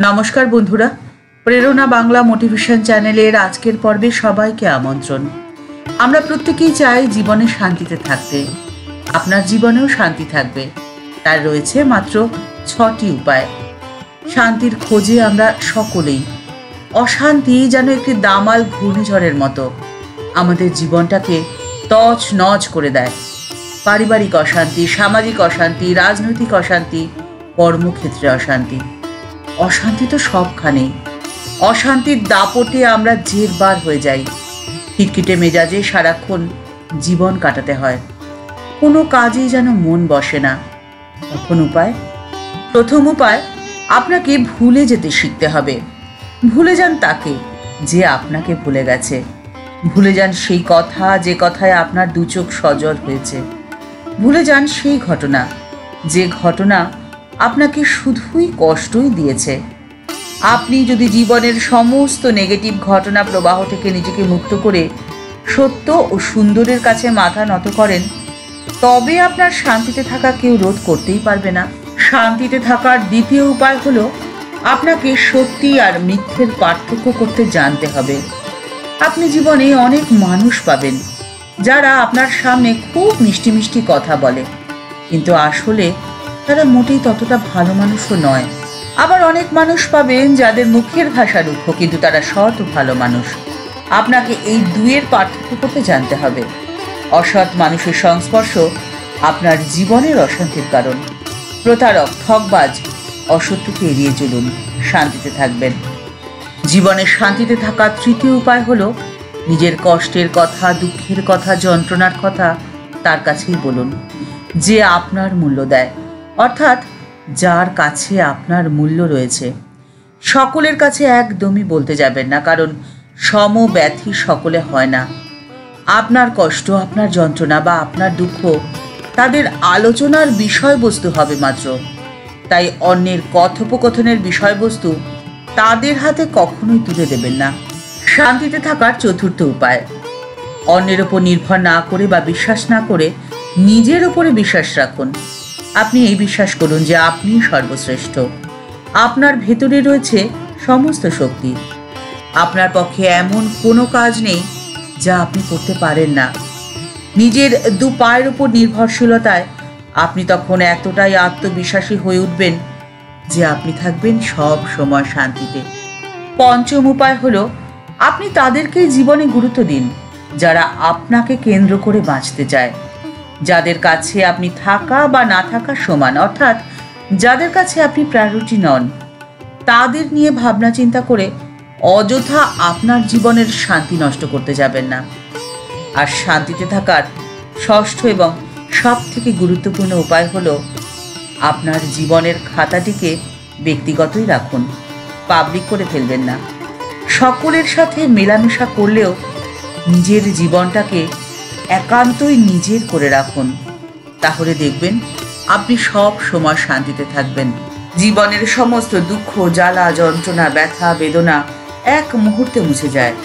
নমস্কার বন্ধুরা, প্রেরণা বাংলা মোটিভেশন চ্যানেলের আজকের পর্বে সবাইকে আমন্ত্রণ। আমরা প্রত্যেকেই চাই জীবনে শান্তিতে থাকতে। আপনার জীবনেও শান্তি থাকবে, তার রয়েছে মাত্র 6টি উপায়। শান্তির খোঁজে আমরা সকলেই। অশান্তি যেন একটি দামাল ঘূর্ণিঝড়ের মতো আমাদের জীবনটাকে তছ নছ করে দেয়। পারিবারিক অশান্তি, সামাজিক অশান্তি, রাজনৈতিক অশান্তি, কর্মক্ষেত্রে অশান্তি। অশান্তি তো সবখানেই। অশান্তির দাপটে আমরা জেরবার হয়ে যাই। খিটখিটে মেজাজে সারাক্ষণ জীবন কাটাতে হয়, কোনো কাজেই যেন মন বসে না। তখন উপায়, প্রথম উপায়, আপনাকে ভুলে যেতে শিখতে হবে। ভুলে যান তাকে যে আপনাকে ভুলে গেছে। ভুলে যান সেই কথা যে কথায় আপনার দু চোখ সজল হয়েছে। ভুলে যান সেই ঘটনা যে ঘটনা আপনাকে শুধুই কষ্টই দিয়েছে। আপনি যদি জীবনের সমস্ত নেগেটিভ ঘটনা প্রবাহ থেকে নিজেকে মুক্ত করে সত্য ও সুন্দরের কাছে মাথা নত করেন, তবে আপনার শান্তিতে থাকা কেউ রোধ করতেই পারবে না। শান্তিতে থাকার দ্বিতীয় উপায় হলো, আপনাকে সত্যি আর মিথ্যের পার্থক্য করতে জানতে হবে। আপনি জীবনে অনেক মানুষ পাবেন যারা আপনার সামনে খুব মিষ্টি মিষ্টি কথা বলে, কিন্তু আসলে তারা মোটেই ততটা ভালো মানুষও নয়। আবার অনেক মানুষ পাবেন যাদের মুখের ভাষা রুক্ষ, কিন্তু তারা সৎ ও ভালো মানুষ। আপনাকে এই দুয়ের পার্থক্য করতে জানতে হবে। অসৎ মানুষের সংস্পর্শ আপনার জীবনের অশান্তির কারণ। প্রতারক, ঠকবাজ, অসত্যকে এড়িয়ে চলুন, শান্তিতে থাকবেন। জীবনে শান্তিতে থাকার তৃতীয় উপায় হলো, নিজের কষ্টের কথা, দুঃখের কথা, যন্ত্রণার কথা তার কাছেই বলুন যে আপনার মূল্য দেয়, অর্থাৎ যার কাছে আপনার মূল্য রয়েছে। সকলের কাছে একদমই বলতে যাবেন না, কারণ সমব্যথী সকলে হয় না। আপনার কষ্ট, আপনার যন্ত্রণা বা আপনার দুঃখ তাদের আলোচনার বিষয়বস্তু হবে মাত্র। তাই অন্যের কথোপকথনের বিষয়বস্তু তাদের হাতে কখনোই তুলে দেবেন না। শান্তিতে থাকার চতুর্থ উপায়, অন্যের ওপর নির্ভর না করে বা বিশ্বাস না করে নিজের ওপরে বিশ্বাস রাখুন। আপনি এই বিশ্বাস করুন যে আপনি সর্বশ্রেষ্ঠ। আপনার ভেতরে রয়েছে সমস্ত শক্তি। আপনার পক্ষে এমন কোনো কাজ নেই যা আপনি করতে পারেন না। নিজের দু পায়ের উপর নির্ভরশীলতায় আপনি তখন এতটাই আত্মবিশ্বাসী হয়ে উঠবেন যে আপনি থাকবেন সব সময় শান্তিতে। পঞ্চম উপায় হলো, আপনি তাদেরকেই জীবনে গুরুত্ব দিন যারা আপনাকে কেন্দ্র করে বাঁচতে চায়, যাদের কাছে আপনি থাকা বা না থাকা সমান, অর্থাৎ যাদের কাছে আপনি প্রায়োরিটি নন। তাদের নিয়ে ভাবনা চিন্তা করে অযথা আপনার জীবনের শান্তি নষ্ট করতে যাবেন না। আর শান্তিতে থাকার ষষ্ঠ এবং সব থেকে গুরুত্বপূর্ণ উপায় হলো, আপনার জীবনের খাতাটিকে ব্যক্তিগতই রাখুন, পাবলিক করে ফেলবেন না। সকলের সাথে মেলামেশা করলেও নিজের জীবনটাকে একান্তই নিজের করে রাখুন। তাহলে দেখবেন আপনি সব সময় শান্তিতে থাকবেন। জীবনের সমস্ত দুঃখ, জ্বালা, যন্ত্রণা, ব্যথা, বেদনা এক মুহূর্তে মুছে যায়।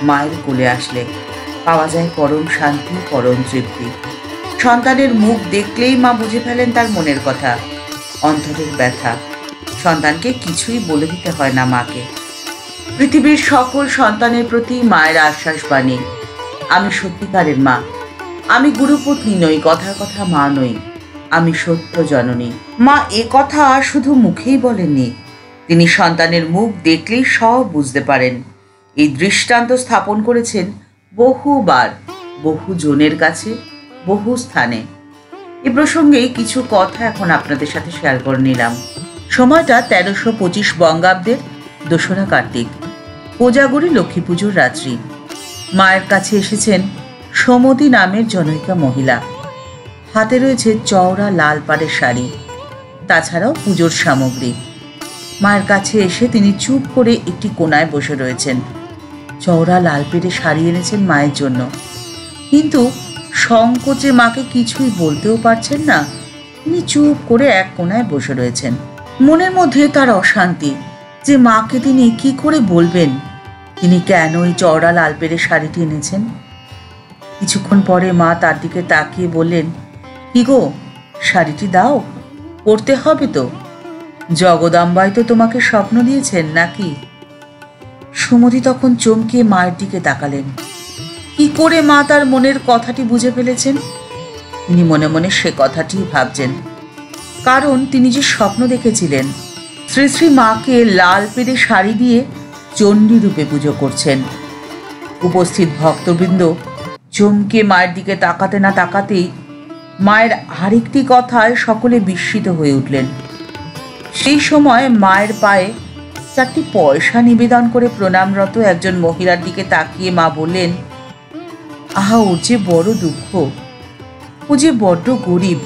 মায়ের কোলে আসলে পাওয়া যায় পরম শান্তি, পরম তৃপ্তি। সন্তানের মুখ দেখলেই মা বুঝে ফেলেন তার মনের কথা, অন্তরের ব্যথা। সন্তানকে কিছুই বলে দিতে হয় না মাকে। পৃথিবীর সকল সন্তানের প্রতি মায়ের আশ্বাস বাণী, আমি সত্যিকারের মা। আমি গুরুপত্নী নই, কথার কথা মা নই, আমি সত্য জননী। মা এ কথা শুধু মুখেই বলেননি, তিনি সন্তানের মুখ দেখলেই সব বুঝতে পারেন। এই দৃষ্টান্ত স্থাপন করেছেন বহুবার, বহু জনের কাছে, বহু স্থানে। এ প্রসঙ্গেই কিছু কথা এখন আপনাদের সাথে শেয়ার করে নিলাম। সময়টা 1325 বঙ্গাব্দের 2রা কার্তিক, কোজাগরী লক্ষ্মী পুজোর রাত্রি। মায়ের কাছে এসেছেন সমতী নামের জনৈকা মহিলা। হাতে রয়েছে চওড়া লাল পাড়ের শাড়ি, তাছাড়াও পুজোর সামগ্রী। মায়ের কাছে এসে তিনি চুপ করে একটি কোনায় বসে রয়েছেন। চওড়া লাল পেড়ে শাড়ি এনেছেন মায়ের জন্য, কিন্তু সংকোচে মাকে কিছুই বলতেও পারছেন না। তিনি চুপ করে এক কোনায় বসে রয়েছেন। মনের মধ্যে তার অশান্তি যে মাকে তিনি কি করে বলবেন তিনি কেন এই চওড়া লাল পেড়ে শাড়িটি এনেছেন। কিছুক্ষণ পরে মা তার দিকে তাকিয়ে বললেন, কি গো, শাড়িটি দাও, পরতে হবে তো। জগদম্বাই তো তোমাকে স্বপ্ন দিয়েছেন নাকি? সুমতি তখন চমকে মায়ের দিকে তাকালেন। কি করে মা তার মনের কথাটি বুঝে ফেলেছেন? তিনি মনে মনে সে কথাটি ভাবছেন, কারণ তিনি যে স্বপ্ন দেখেছিলেন শ্রী শ্রী মাকে লাল পেড়ে শাড়ি দিয়ে চণ্ডী রূপে পুজো করছেন। উপস্থিত ভক্তবৃন্দ চমকে মায়ের দিকে তাকাতে না তাকাতেই মায়ের আরেকটি কথায় সকলে বিস্মিত হয়ে উঠলেন। সেই সময় মায়ের পায়ে 4টি পয়সা নিবেদন করে প্রণামরত একজন মহিলার দিকে তাকিয়ে মা বললেন, আহা, ওর যে বড় দুঃখ, ও যে বড্ড গরিব,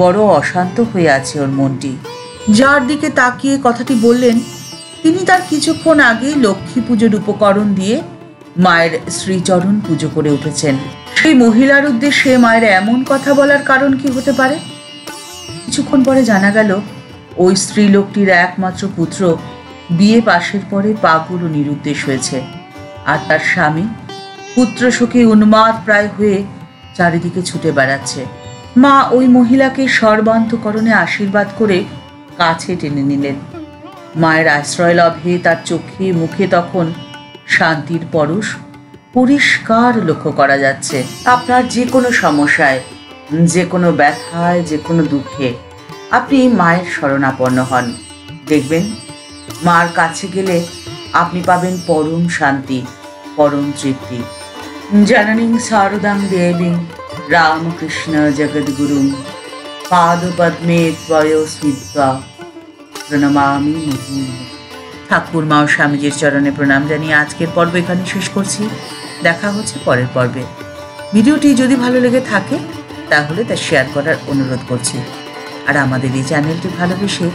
বড় অশান্ত হয়ে আছে ওর মনটি। যার দিকে তাকিয়ে কথাটি বললেন তিনি তার কিছুক্ষণ আগেই লক্ষ্মী পুজোর উপকরণ দিয়ে মায়ের শ্রীচরণ পুজো করে উঠেছেন। সেই মহিলার উদ্দেশ্যে মায়ের এমন কথা বলার কারণ কি হতে পারে? কিছুক্ষণ পরে জানা গেল ওই স্ত্রীলোকটির একমাত্র পুত্র বিয়ে পাশের পরে পাগল ও নিরুদ্দেশ হয়েছে, আর তার স্বামী পুত্র শোকে উন্মাদ প্রায় হয়ে চারিদিকে ছুটে বেড়াচ্ছে। মা ওই মহিলাকে সর্বান্তকরণে আশীর্বাদ করে কাছে টেনে নিলেন। মায়ের আশ্রয় লাভে তার চোখে মুখে তখন শান্তির পরশ পরিষ্কার লক্ষ্য করা যাচ্ছে। আপনার যে কোনো সমস্যায়, যে কোনো ব্যথায়, যে কোনো দুঃখে আপনি মায়ের শরণাপন্ন হন, দেখবেন মার কাছে গেলে আপনি পাবেন পরম শান্তি, পরম তৃপ্তি। জননীং শারদাং দেবীং রামকৃষ্ণ জগদ্গুরুং পাদপদ্মে ত্বয় স্মিত্বা প্রণমামি মুহুর্মুহুঃ। ঠাকুর মা ও স্বামীজির চরণে প্রণাম জানিয়ে আজকের পর্ব এখানে শেষ করছি। দেখা হচ্ছে পরের পর্বে। ভিডিওটি যদি ভালো লেগে থাকে তাহলে তা শেয়ার করার অনুরোধ করছি। আর আমাদের এই চ্যানেলটি ভালোবেসে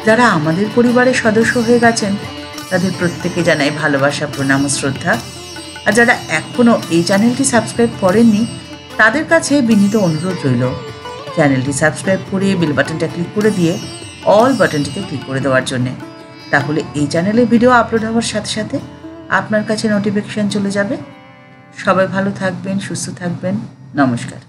যারা আমাদের পরিবারের সদস্য হয়ে গেছেন তাদের প্রত্যেকে জানাই ভালোবাসা, প্রণাম ও শ্রদ্ধা। আর যারা এখনও এই চ্যানেলটি সাবস্ক্রাইব করেননি তাদের কাছে বিনীত অনুরোধ রইল চ্যানেলটি সাবস্ক্রাইব করে বেল বাটনটা ক্লিক করে দিয়ে অল বাটনটিতে ক্লিক করে দেওয়ার জন্যে। তাহলে এই চ্যানেলে ভিডিও আপলোড হওয়ার সাথে সাথে আপনার কাছে নোটিফিকেশান চলে যাবে। সবাই ভালো থাকবেন, সুস্থ থাকবেন। নমস্কার।